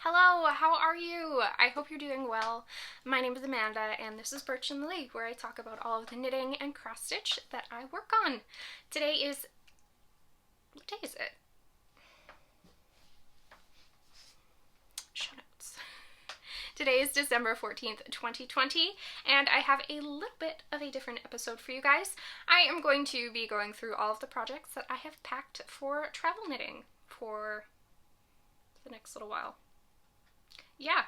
Hello, how are you? I hope you're doing well. My name is Amanda and this is Birch and Lily, where I talk about all of the knitting and cross stitch that I work on. Today is... what day is it? Show notes. Today is December 14th, 2020, and I have a little bit of a different episode for you guys. I am going to be going through all of the projects that I have packed for travel knitting for the next little while. Yeah,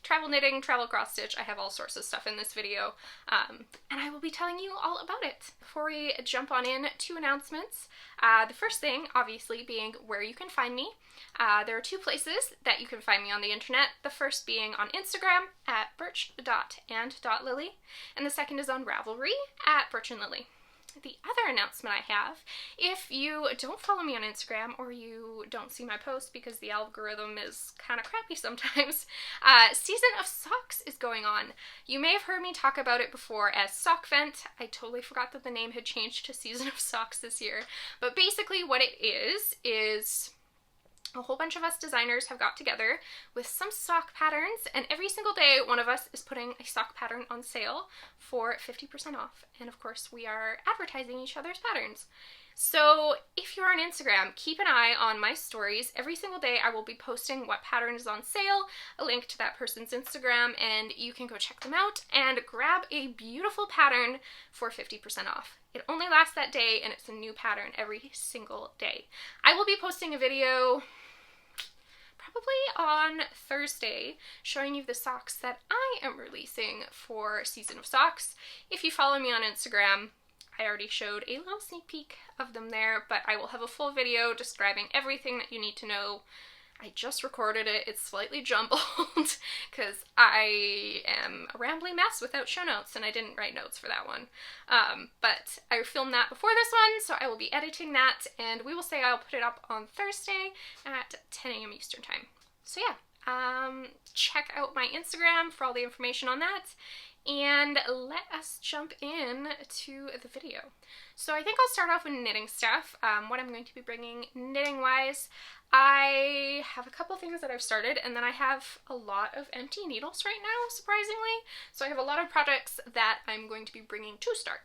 travel knitting, travel cross stitch, I have all sorts of stuff in this video, and I will be telling you all about it. Before we jump on in, two announcements. The first thing, obviously, being where you can find me. There are two places that you can find me on the internet, the first being on Instagram at birchandlily, and the second is on Ravelry at birchandlily. The other announcement I have, if you don't follow me on Instagram or you don't see my posts because the algorithm is kind of crappy sometimes, Season of Socks is going on. You may have heard me talk about it before as Sock Vent. I totally forgot that the name had changed to Season of Socks this year. But basically what it is a whole bunch of us designers have got together with some sock patterns, and every single day one of us is putting a sock pattern on sale for 50% off. And of course we are advertising each other's patterns. So if you're on Instagram, keep an eye on my stories. Every single day I will be posting what pattern is on sale, a link to that person's Instagram, and you can go check them out and grab a beautiful pattern for 50% off. It only lasts that day and it's a new pattern every single day. I will be posting a video probably on Thursday showing you the socks that I am releasing for Season of Socks. If you follow me on Instagram, I already showed a little sneak peek of them there, but I will have a full video describing everything that you need to know. I just recorded it. It's slightly jumbled because I am a rambling mess without show notes, and I didn't write notes for that one. But I filmed that before this one, so I will be editing that, and we will say I'll put it up on Thursday at 10 a.m. Eastern Time. So yeah, check out my Instagram for all the information on that. And let us jump in to the video. So I think I'll start off with knitting stuff, what I'm going to be bringing knitting wise. I have a couple things that I've started, and then I have a lot of empty needles right now, surprisingly. So I have a lot of projects that I'm going to be bringing to start.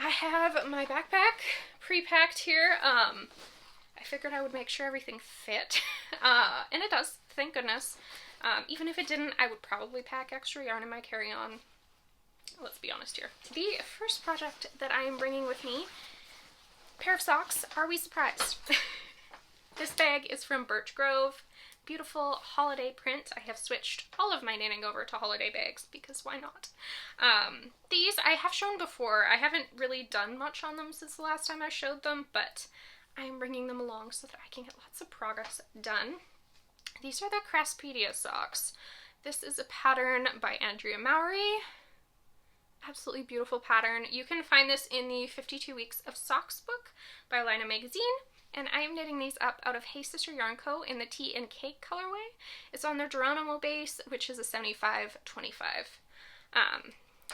I have my backpack pre-packed here. I figured I would make sure everything fit, and it does, thank goodness. Even if it didn't, I would probably pack extra yarn in my carry-on. Let's be honest here. The first project that I am bringing with me, pair of socks. Are we surprised? This bag is from Birch Grove. Beautiful holiday print. I have switched all of my knitting over to holiday bags because why not? These I have shown before. I haven't really done much on them since the last time I showed them, but I am bringing them along so that I can get lots of progress done. These are the Craspedia Socks. This is a pattern by Andrea Mowry. Absolutely beautiful pattern. You can find this in the 52 Weeks of Socks book by Lina Magazine, and I am knitting these up out of Hey Sister Yarn Co. in the Tea and Cake colorway. It's on their Geronimo base, which is a 75-25.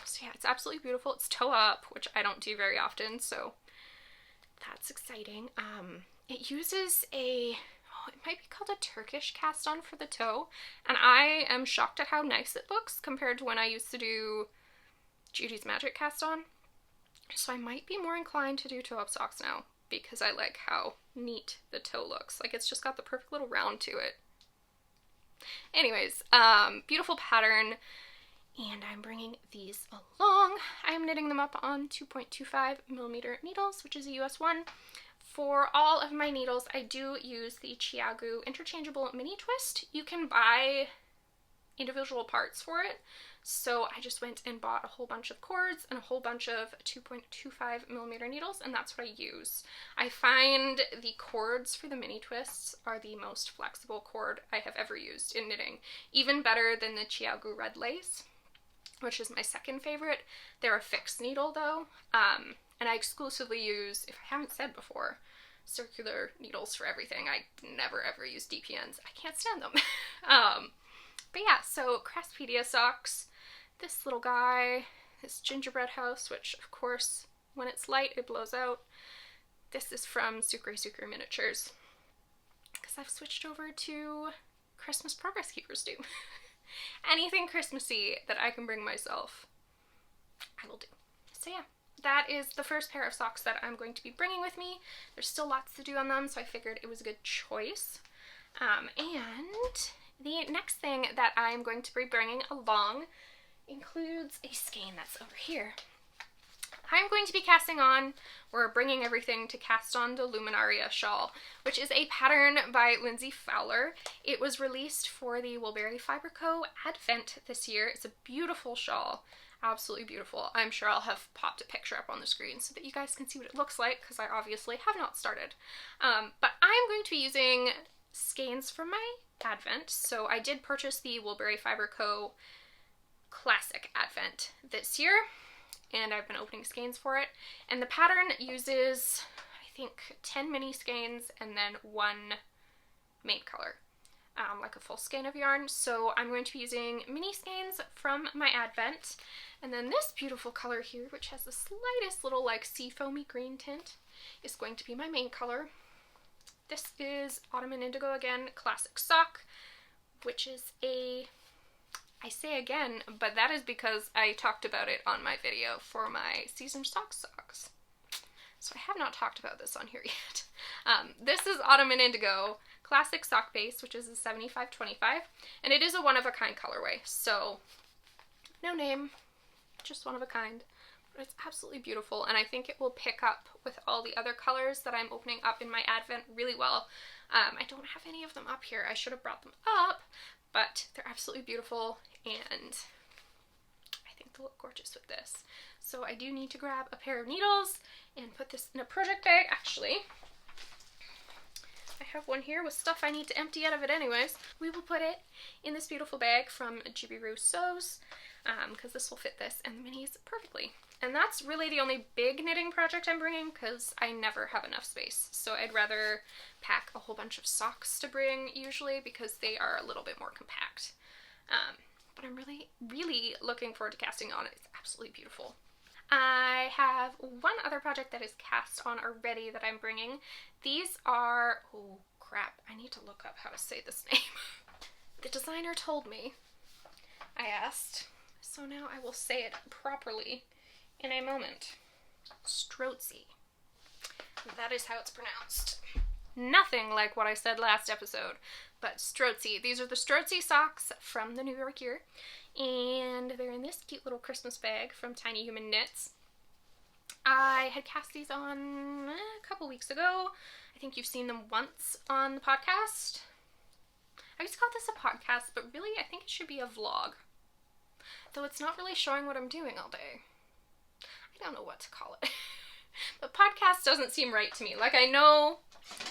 So yeah, it's absolutely beautiful. It's toe up, which I don't do very often, so that's exciting. It uses it might be called a Turkish cast on for the toe, and I am shocked at how nice it looks compared to when I used to do Judy's Magic cast on. So I might be more inclined to do toe up socks now because I like how neat the toe looks. Like, it's just got the perfect little round to it. Anyways, beautiful pattern, and I'm bringing these along. I'm knitting them up on 2.25mm needles, which is a US 1. For all of my needles, I do use the Chiagu interchangeable mini twist. You can buy individual parts for it, so I just went and bought a whole bunch of cords and a whole bunch of 2.25mm needles, and that's what I use. I find the cords for the mini twists are the most flexible cord I have ever used in knitting, even better than the Chiagu red lace, which is my second favorite. They're a fixed needle though, and I exclusively use, if I haven't said before, circular needles for everything. I never ever use DPNs. I can't stand them. But yeah, so Craspedia Socks, this little guy, this gingerbread house, which of course when it's light it blows out. This is from Sucre Miniatures, because I've switched over to Christmas Progress Keepers do. Anything Christmassy that I can bring myself, I will do. So yeah, that is the first pair of socks that I'm going to be bringing with me. There's still lots to do on them, so I figured it was a good choice. And the next thing that I'm going to be bringing along includes a skein that's over here. I'm going to be casting on, or bringing everything to cast on, the Luminaria Shawl, which is a pattern by Lindsey Fowler. It was released for the Woolberry Fiber Co. Advent this year. It's a beautiful shawl, absolutely beautiful. I'm sure I'll have popped a picture up on the screen so that you guys can see what it looks like, because I obviously have not started. But I'm going to be using skeins for my Advent, so I did purchase the Woolberry Fiber Co. Classic Advent this year, and I've been opening skeins for it. And the pattern uses, I think, 10 mini skeins and then 1 main color, like a full skein of yarn. So I'm going to be using mini skeins from my Advent. And then this beautiful color here, which has the slightest little like sea foamy green tint, is going to be my main color. This is Autumn and Indigo again, Classic Sock, which is a, I say again, but that is because I talked about it on my video for my Season Stock Socks. So I have not talked about this on here yet. This is Autumn and Indigo Classic Sock Base, which is a 75/25, and it is a one-of-a-kind colorway. So no name, just one of a kind. But it's absolutely beautiful, and I think it will pick up with all the other colors that I'm opening up in my Advent really well. I don't have any of them up here. I should have brought them up, but they're absolutely beautiful, and I think they'll look gorgeous with this. So I do need to grab a pair of needles and put this in a project bag. Actually, I have one here with stuff I need to empty out of it anyways. We will put it in this beautiful bag from Jibiru Sews, because this will fit this and the minis perfectly. And that's really the only big knitting project I'm bringing, because I never have enough space. So I'd rather pack a whole bunch of socks to bring usually, because they are a little bit more compact. But I'm really, really looking forward to casting on it. It's absolutely beautiful. I have one other project that is cast on already that I'm bringing. These are, oh crap, I need to look up how to say this name. The designer told me. I asked, so now I will say it properly in a moment. Strozzi. That is how it's pronounced. Nothing like what I said last episode, but Strozzi. These are the Strozzi Socks from the New York year, and they're in this cute little Christmas bag from Tiny Human Knits. I had cast these on a couple weeks ago. I think you've seen them once on the podcast. I just call this a podcast, but really I think it should be a vlog. Though it's not really showing what I'm doing all day. I don't know what to call it. But podcast doesn't seem right to me. Like, I know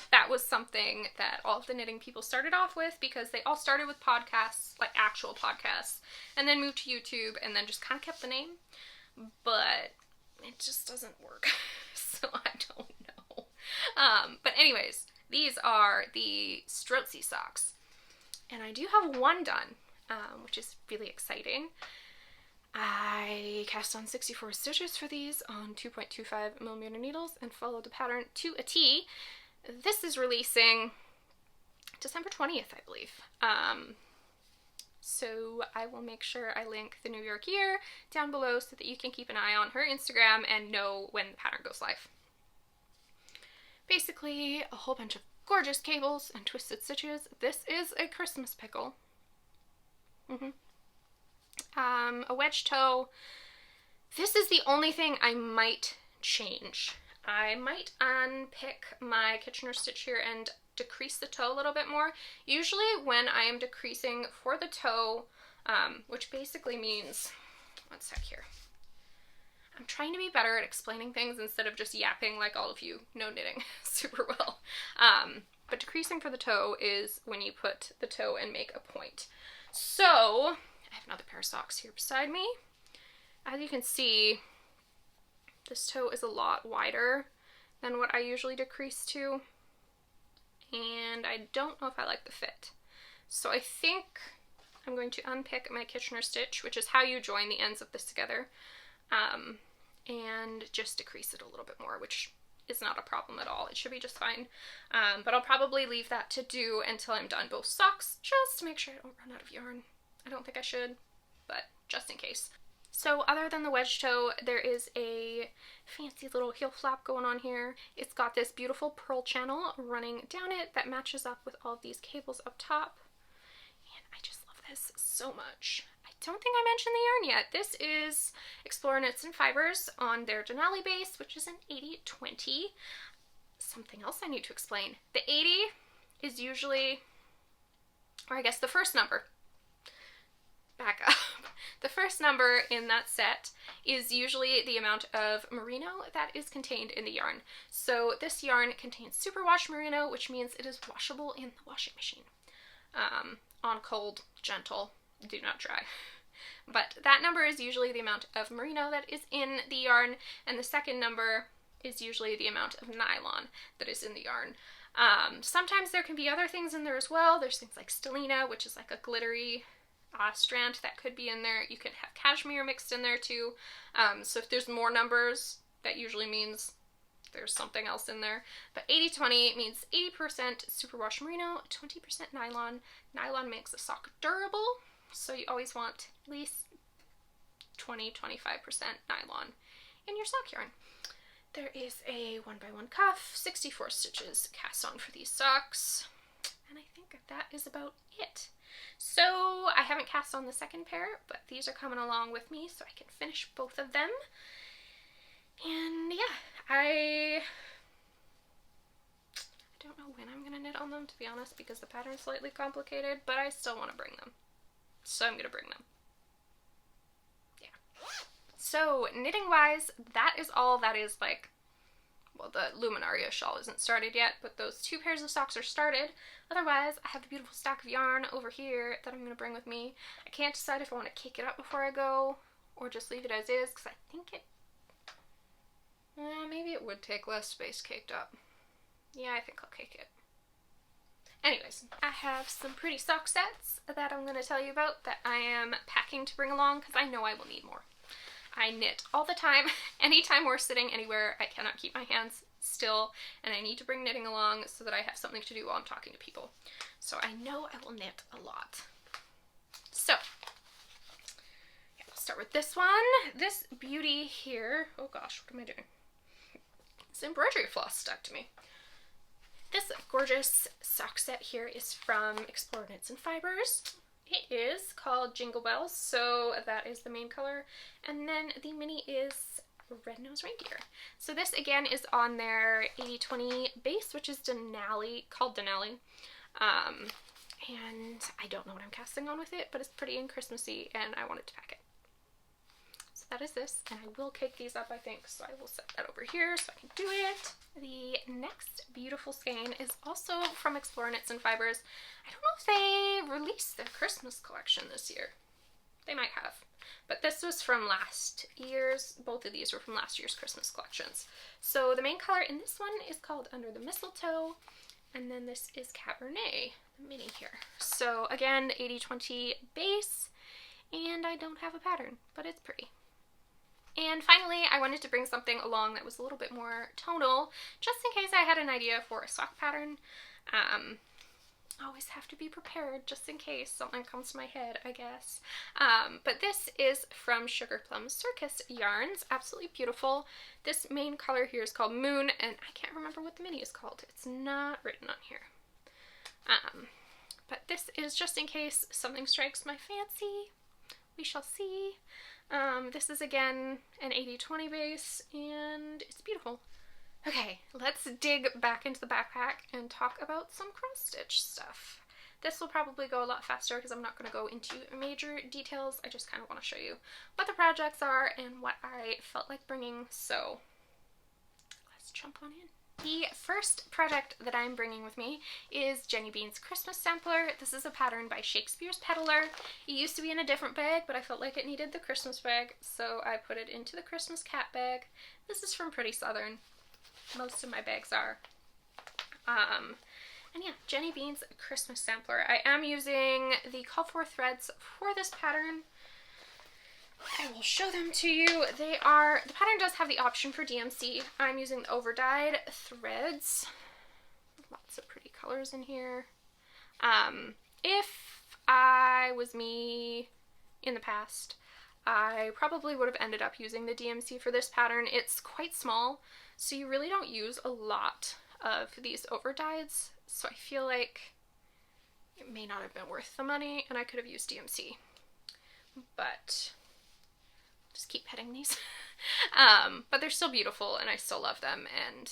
that was something that all of the knitting people started off with, because they all started with podcasts, like actual podcasts, and then moved to YouTube, and then just kind of kept the name. But it just doesn't work. So I don't know. But anyways, these are the Strozzi Socks. And I do have one done, which is really exciting. I cast on 64 stitches for these on 2.25mm needles and followed the pattern to a T. This is releasing December 20th, I believe. So I will make sure I link the New York year down below so that you can keep an eye on her Instagram and know when the pattern goes live. Basically, a whole bunch of gorgeous cables and twisted stitches. This is a Christmas pickle. A wedge toe. This is the only thing I might change. I might unpick my Kitchener stitch here and decrease the toe a little bit more. Usually when I am decreasing for the toe, which basically means, one sec here. I'm trying to be better at explaining things instead of just yapping like all of you know knitting super well. But decreasing for the toe is when you put the toe and make a point. So I have another pair of socks here beside me. As you can see, this toe is a lot wider than what I usually decrease to, and I don't know if I like the fit. So I think I'm going to unpick my Kitchener stitch, which is how you join the ends of this together, and just decrease it a little bit more, which is not a problem at all. It should be just fine. But I'll probably leave that to do until I'm done both socks, just to make sure I don't run out of yarn. I don't think I should, but just in case. So other than the wedge toe, there is a fancy little heel flap going on here. It's got this beautiful pearl channel running down it that matches up with all of these cables up top. And I just love this so much. I don't think I mentioned the yarn yet. This is Explore Knits and Fibers on their Denali base, which is an 80/20. Something else I need to explain. The 80 is usually, or I guess the first number. Back up. The first number in that set is usually the amount of merino that is contained in the yarn. So this yarn contains superwash merino, which means it is washable in the washing machine. On cold, gentle, do not dry. But that number is usually the amount of merino that is in the yarn, and the second number is usually the amount of nylon that is in the yarn. Sometimes there can be other things in there as well. There's things like stellina, which is like a glittery strand that could be in there. You can have cashmere mixed in there too. So if there's more numbers, that usually means there's something else in there. But 80/20 means 80% superwash merino, 20% nylon. Nylon makes a sock durable, so you always want at least 20-25% nylon in your sock yarn. There is a 1x1 cuff, 64 stitches cast on for these socks, and I think that is about it. So I haven't cast on the second pair, but these are coming along with me so I can finish both of them. And yeah, I don't know when I'm going to knit on them, to be honest, because the pattern's slightly complicated, but I still want to bring them. So I'm going to bring them. Yeah. So knitting wise, that is all that is like, well, the Luminaria Shawl isn't started yet, but those 2 pairs of socks are started. Otherwise, I have a beautiful stack of yarn over here that I'm going to bring with me. I can't decide if I want to cake it up before I go or just leave it as is, because I think it, maybe it would take less space caked up. Yeah, I think I'll cake it. Anyways, I have some pretty sock sets that I'm going to tell you about that I am packing to bring along because I know I will need more. I knit all the time. Anytime we're sitting anywhere, I cannot keep my hands still, and I need to bring knitting along so that I have something to do while I'm talking to people. So I know I will knit a lot. So, yeah, I'll start with this one. This beauty here, oh gosh, what am I doing? This embroidery floss stuck to me. This gorgeous sock set here is from Explore Knits and Fibers. It is called Jingle Bells, so that is the main color. And then the mini is Red Nose Reindeer. So this again is on their 80/20 base, which is Denali, called Denali. And I don't know what I'm casting on with it, but it's pretty and Christmassy, and I wanted to pack it. So that is this, and I will cake these up, I think, so I will set that over here so I can do it. The next beautiful skein is also from Explore Knits and Fibers. I don't know if they released their Christmas collection this year. They might have. But this was from last year's, both of these were from last year's Christmas collections. So the main color in this one is called Under the Mistletoe, and then this is Cabernet, the mini here. So again, 80/20 base, and I don't have a pattern, but it's pretty. And finally, I wanted to bring something along that was a little bit more tonal, just in case I had an idea for a sock pattern. Always have to be prepared, just in case something comes to my head, I guess. But this is from Sugarplum Circus yarns. Absolutely beautiful. This main color here is called Moon, and I can't remember what the mini is called. It's not written on here. But this is just in case something strikes my fancy. We shall see. This is again an 80/20 base, and it's beautiful. Okay, let's dig back into the backpack and talk about some cross stitch stuff. This will probably go a lot faster because I'm not going to go into major details. I just kind of want to show you what the projects are and what I felt like bringing, so let's jump on in. The first project that I'm bringing with me is Jenny Bean's Christmas Sampler. This is a pattern by Shakespeare's Peddler. It used to be in a different bag, but I felt like it needed the Christmas bag, so I put it into the Christmas cat bag. This is from Pretty Southern. Most of my bags are. And yeah, Jenny Bean's Christmas Sampler. I am using the called for threads for this pattern. I will show them to you. The pattern does have the option for DMC. I'm using the over-dyed threads. Lots of pretty colors in here. If I was me in the past, I probably would have ended up using the DMC for this pattern. It's quite small, so you really don't use a lot of these over-dyes, so I feel like it may not have been worth the money, and I could have used DMC. But just keep petting these. But they're still beautiful, and I still love them, and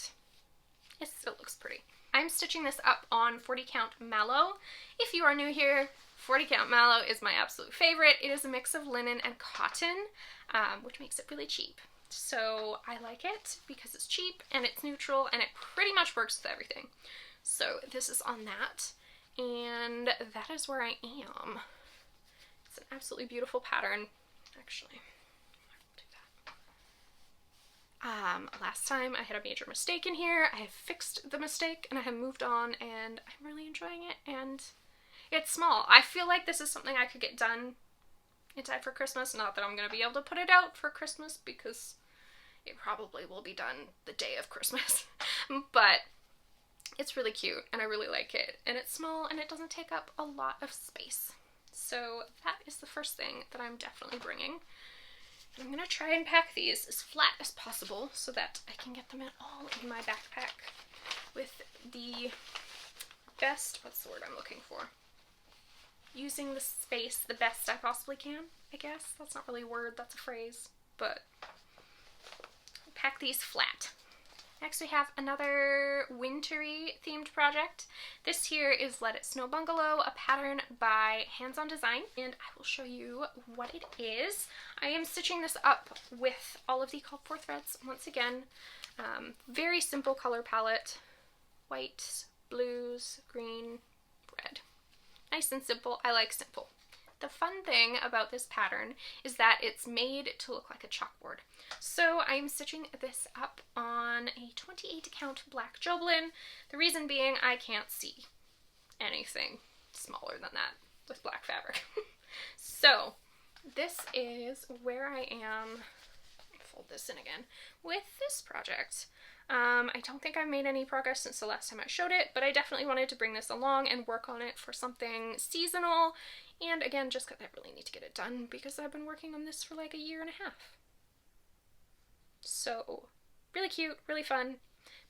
it still looks pretty. I'm stitching this up on 40 count Mallow. If you are new here, 40 count Mallow is my absolute favorite. It is a mix of linen and cotton, which makes it really cheap. So I like it because it's cheap and it's neutral and it pretty much works with everything. So this is on that, and that is where I am. It's an absolutely beautiful pattern. Actually, I will do that. Last time I had a major mistake in here. I have fixed the mistake and I have moved on, and I'm really enjoying it, and it's small. I feel like this is something I could get done in time for Christmas. Not that I'm going to be able to put it out for Christmas because it probably will be done the day of Christmas. But it's really cute and I really like it. And it's small and it doesn't take up a lot of space. So that is the first thing that I'm definitely bringing. And I'm going to try and pack these as flat as possible so that I can get them all in my backpack with the best, what's the word I'm looking for? Using the space the best I possibly can, I guess. That's not really a word, that's a phrase, but pack these flat. Next we have another wintry themed project. This here is Let It Snow Bungalow, a pattern by Hands On Design, and I will show you what it is. I am stitching this up with all of the called for threads once again. Very simple color palette, white, blues, green, red. Nice and simple. I like simple. The fun thing about this pattern is that it's made to look like a chalkboard. So I'm stitching this up on a 28 count black Joblin. The reason being I can't see anything smaller than that with black fabric. So this is where I am. Fold this in again with this project. I don't think I've made any progress since the last time I showed it, but I definitely wanted to bring this along and work on it for something seasonal. And again, just because I really need to get it done because I've been working on this for like a year and a half. So really cute, really fun,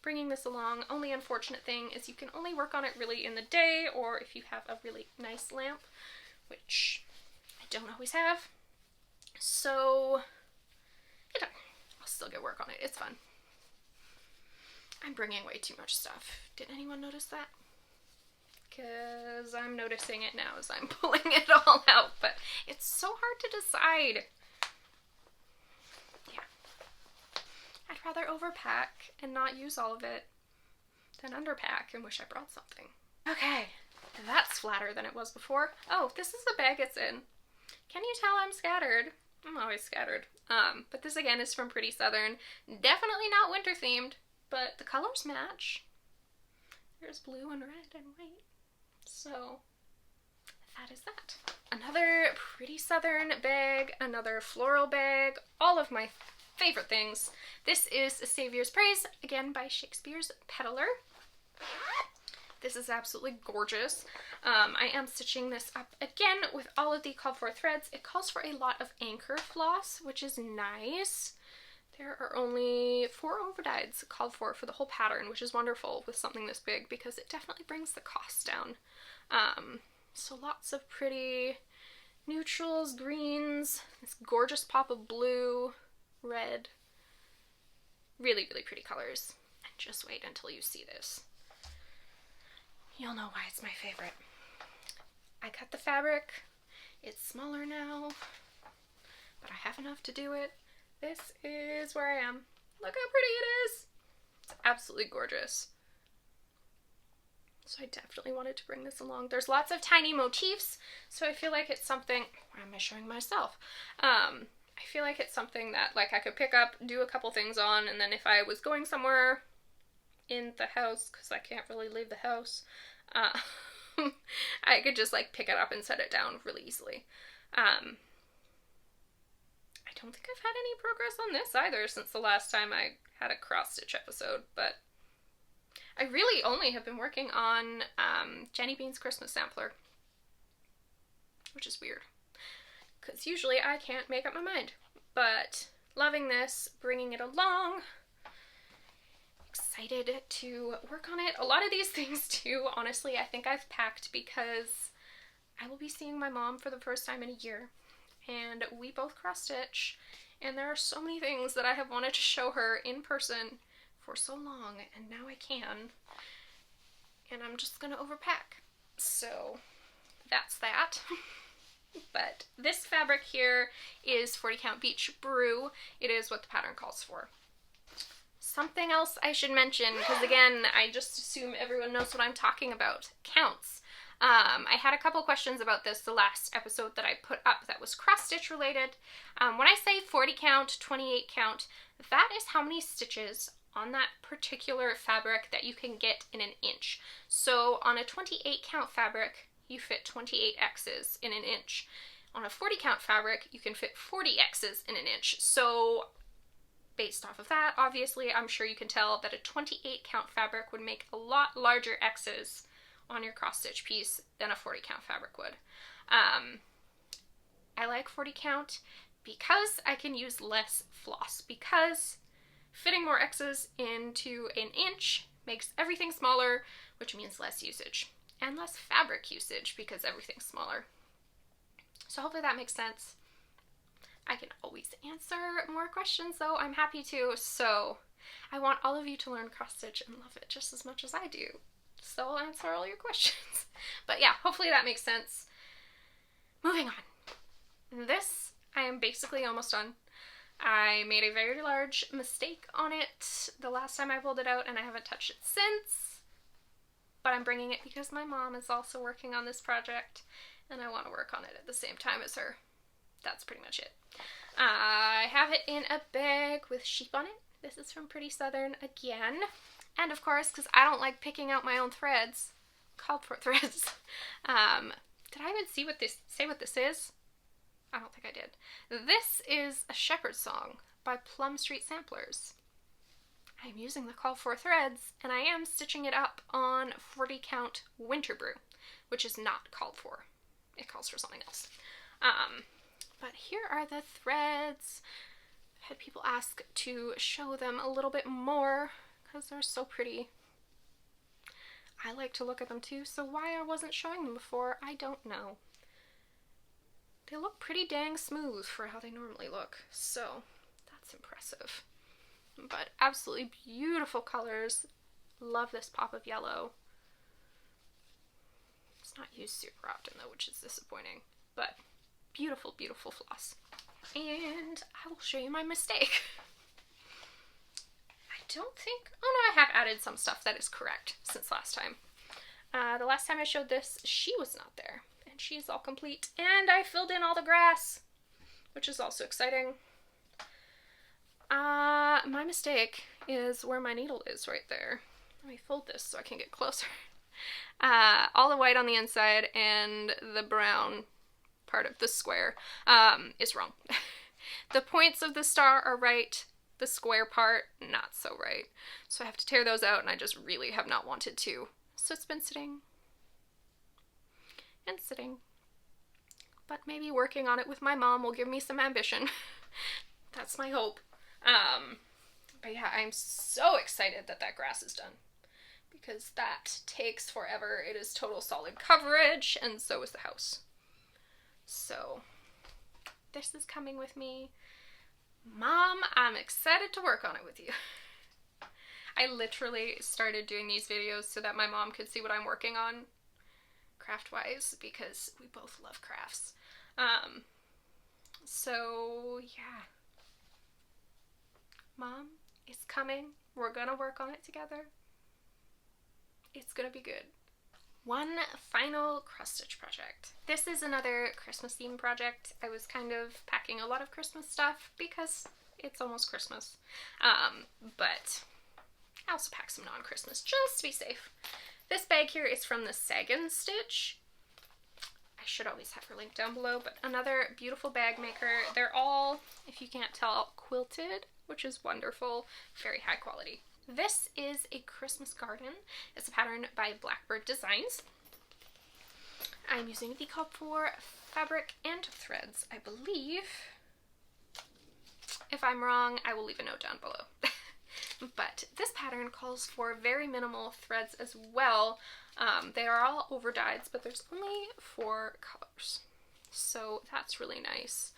bringing this along. Only unfortunate thing is you can only work on it really in the day or if you have a really nice lamp, which I don't always have. So I'll still get work on it. It's fun. I'm bringing way too much stuff. Did anyone notice that? Because I'm noticing it now as I'm pulling it all out, but it's so hard to decide. Yeah. I'd rather overpack and not use all of it than underpack and wish I brought something. Okay, that's flatter than it was before. Oh, this is the bag it's in. Can you tell I'm scattered? I'm always scattered. But this again is from Pretty Southern. Definitely not winter themed, but the colors match. There's blue and red and white. So that is that. Another Pretty Southern bag, another floral bag, all of my favorite things. This is A Savior's Praise, again by Shakespeare's Peddler. This is absolutely gorgeous. I am stitching this up again with all of the called for threads. It calls for a lot of anchor floss, which is nice. There are only 4 overdyes called for the whole pattern, which is wonderful with something this big because it definitely brings the cost down. So lots of pretty neutrals, greens, this gorgeous pop of blue, red. Really, really pretty colors. And just wait until you see this. You'll know why it's my favorite. I cut the fabric. It's smaller now, but I have enough to do it. This is where I am. Look how pretty it is. It's absolutely gorgeous. So I definitely wanted to bring this along. There's lots of tiny motifs, so I feel like it's something, why am I showing myself? I feel like it's something that like I could pick up, do a couple things on, and then if I was going somewhere in the house, because I can't really leave the house, I could just like pick it up and set it down really easily. don't think I've had any progress on this either since the last time I had a cross-stitch episode, but I really only have been working on Jenny Bean's Christmas sampler, which is weird, because usually I can't make up my mind, but loving this, bringing it along, excited to work on it. A lot of these things too, honestly, I think I've packed because I will be seeing my mom for the first time in a year, and we both cross-stitch, and there are so many things that I have wanted to show her in person for so long, and now I can, and I'm just gonna overpack. So that's that. But this fabric here is 40 count beach brew. It is what the pattern calls for. Something else I should mention, because again, I just assume everyone knows what I'm talking about. Counts. I had a couple questions about this the last episode that I put up that was cross-stitch related. When I say 40 count, 28 count, that is how many stitches on that particular fabric that you can get in an inch. So on a 28 count fabric, you fit 28 X's in an inch. On a 40 count fabric, you can fit 40 X's in an inch. So based off of that, obviously, I'm sure you can tell that a 28 count fabric would make a lot larger X's on your cross-stitch piece than a 40 count fabric would. I like 40 count because I can use less floss, because fitting more X's into an inch makes everything smaller, which means less usage, and less fabric usage because everything's smaller. So hopefully that makes sense. I can always answer more questions though, I'm happy to, so I want all of you to learn cross-stitch and love it just as much as I do. So I'll answer all your questions. But yeah, hopefully that makes sense. Moving on. This, I am basically almost done. I made a very large mistake on it the last time I pulled it out, and I haven't touched it since. But I'm bringing it because my mom is also working on this project, and I want to work on it at the same time as her. That's pretty much it. I have it in a bag with sheep on it. This is from Pretty Southern again. And of course, because I don't like picking out my own threads, called for threads. Did I even say what this is? I don't think I did. This is a shepherd's song by Plum Street Samplers. I'm using the call for threads, and I am stitching it up on 40 count winter brew, which is not called for. It calls for something else. But here are the threads. I've had people ask to show them a little bit more because they're so pretty. I like to look at them too, so why I wasn't showing them before, I don't know. They look pretty dang smooth for how they normally look, so that's impressive. But absolutely beautiful colors. Love this pop of yellow. It's not used super often though, which is disappointing, but beautiful, beautiful floss. And I will show you my mistake. I don't think, oh no, I have added some stuff that is correct since last time. The last time I showed this, she was not there, and she's all complete, and I filled in all the grass, which is also exciting. My mistake is where my needle is right there. Let me fold this so I can get closer. All the white on the inside and the brown part of the square is wrong. The points of the star are right, the square part not so right. So I have to tear those out, and I just really have not wanted to. So it's been sitting and sitting. But maybe working on it with my mom will give me some ambition. That's my hope. But yeah, I'm so excited that that grass is done, because that takes forever. It is total solid coverage, and so is the house. So this is coming with me. Mom, I'm excited to work on it with you. I literally started doing these videos so that my mom could see what I'm working on craft-wise, because we both love crafts. So yeah. Mom, it's coming. We're gonna work on it together. It's gonna be good. One final cross-stitch project. This is another Christmas theme project. I was kind of packing a lot of Christmas stuff because it's almost Christmas. But I also packed some non-Christmas just to be safe. This bag here is from the Skeins stitch. I should always have her link down below, but another beautiful bag maker. They're all, if you can't tell, quilted, which is wonderful, very high quality. This is a Christmas garden. It's a pattern by Blackbird Designs. I'm using the Decop for fabric and threads, I believe. If I'm wrong, I will leave a note down below. But this pattern calls for very minimal threads as well. They are all over dyes, but there's only 4 colors. So that's really nice.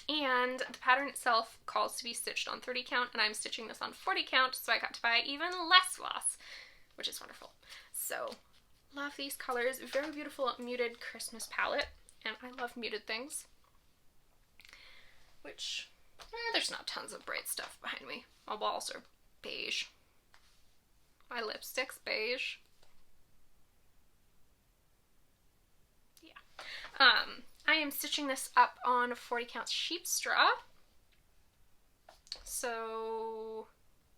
And the pattern itself calls to be stitched on 30 count, and I'm stitching this on 40 count, so I got to buy even less floss, which is wonderful. So, love these colors. Very beautiful muted Christmas palette, and I love muted things. Which, there's not tons of bright stuff behind me. My walls are beige. My lipstick's beige. Yeah. I am stitching this up on 40 count sheep straw. So,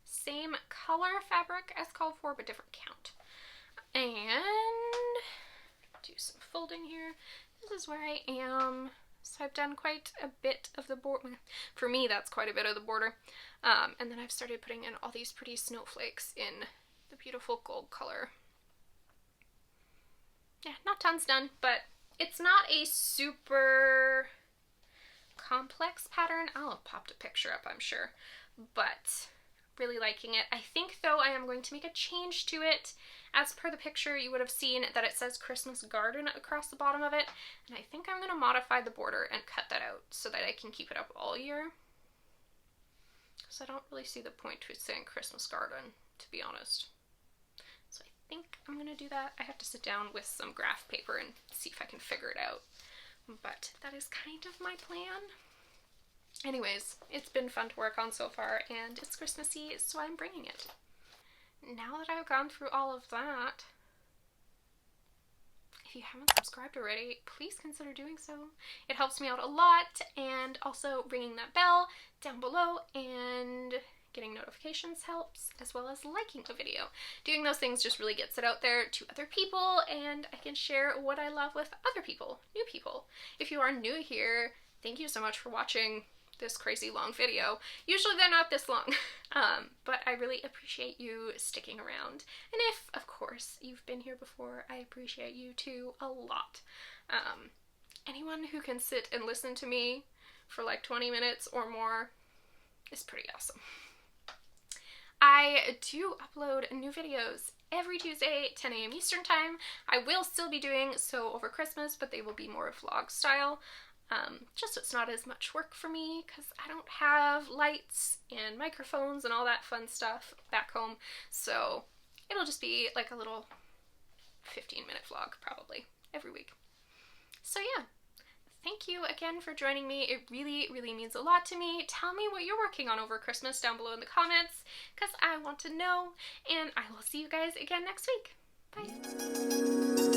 same color fabric as called for, but different count. And do some folding here. This is where I am. So I've done quite a bit of the border. For me, that's quite a bit of the border. And then I've started putting in all these pretty snowflakes in the beautiful gold color. Yeah, not tons done, but it's not a super complex pattern. I'll have popped a picture up, I'm sure, but really liking it. I think, though, I am going to make a change to it. As per the picture, you would have seen that it says Christmas Garden across the bottom of it, and I think I'm going to modify the border and cut that out so that I can keep it up all year. Because I don't really see the point to it saying Christmas Garden, to be honest. So I think I'm going to do that. I have to sit down with some graph paper and see if I can figure it out. But that is kind of my plan. Anyways, it's been fun to work on so far, and it's Christmassy, so I'm bringing it. Now that I've gone through all of that, if you haven't subscribed already, please consider doing so. It helps me out a lot, and also ringing that bell down below and getting notifications helps, as well as liking the video. Doing those things just really gets it out there to other people, and I can share what I love with other people, new people. If you are new here, thank you so much for watching this crazy long video. Usually they're not this long, but I really appreciate you sticking around. And if, of course, you've been here before, I appreciate you too a lot. Anyone who can sit and listen to me for like 20 minutes or more is pretty awesome. I do upload new videos every Tuesday, 10 a.m. Eastern Time. I will still be doing so over Christmas, but they will be more vlog style. Just so it's not as much work for me, because I don't have lights and microphones and all that fun stuff back home, so it'll just be like a little 15-minute vlog probably every week. So yeah, thank you again for joining me. It really, really means a lot to me. Tell me what you're working on over Christmas down below in the comments, because I want to know, and I will see you guys again next week. Bye!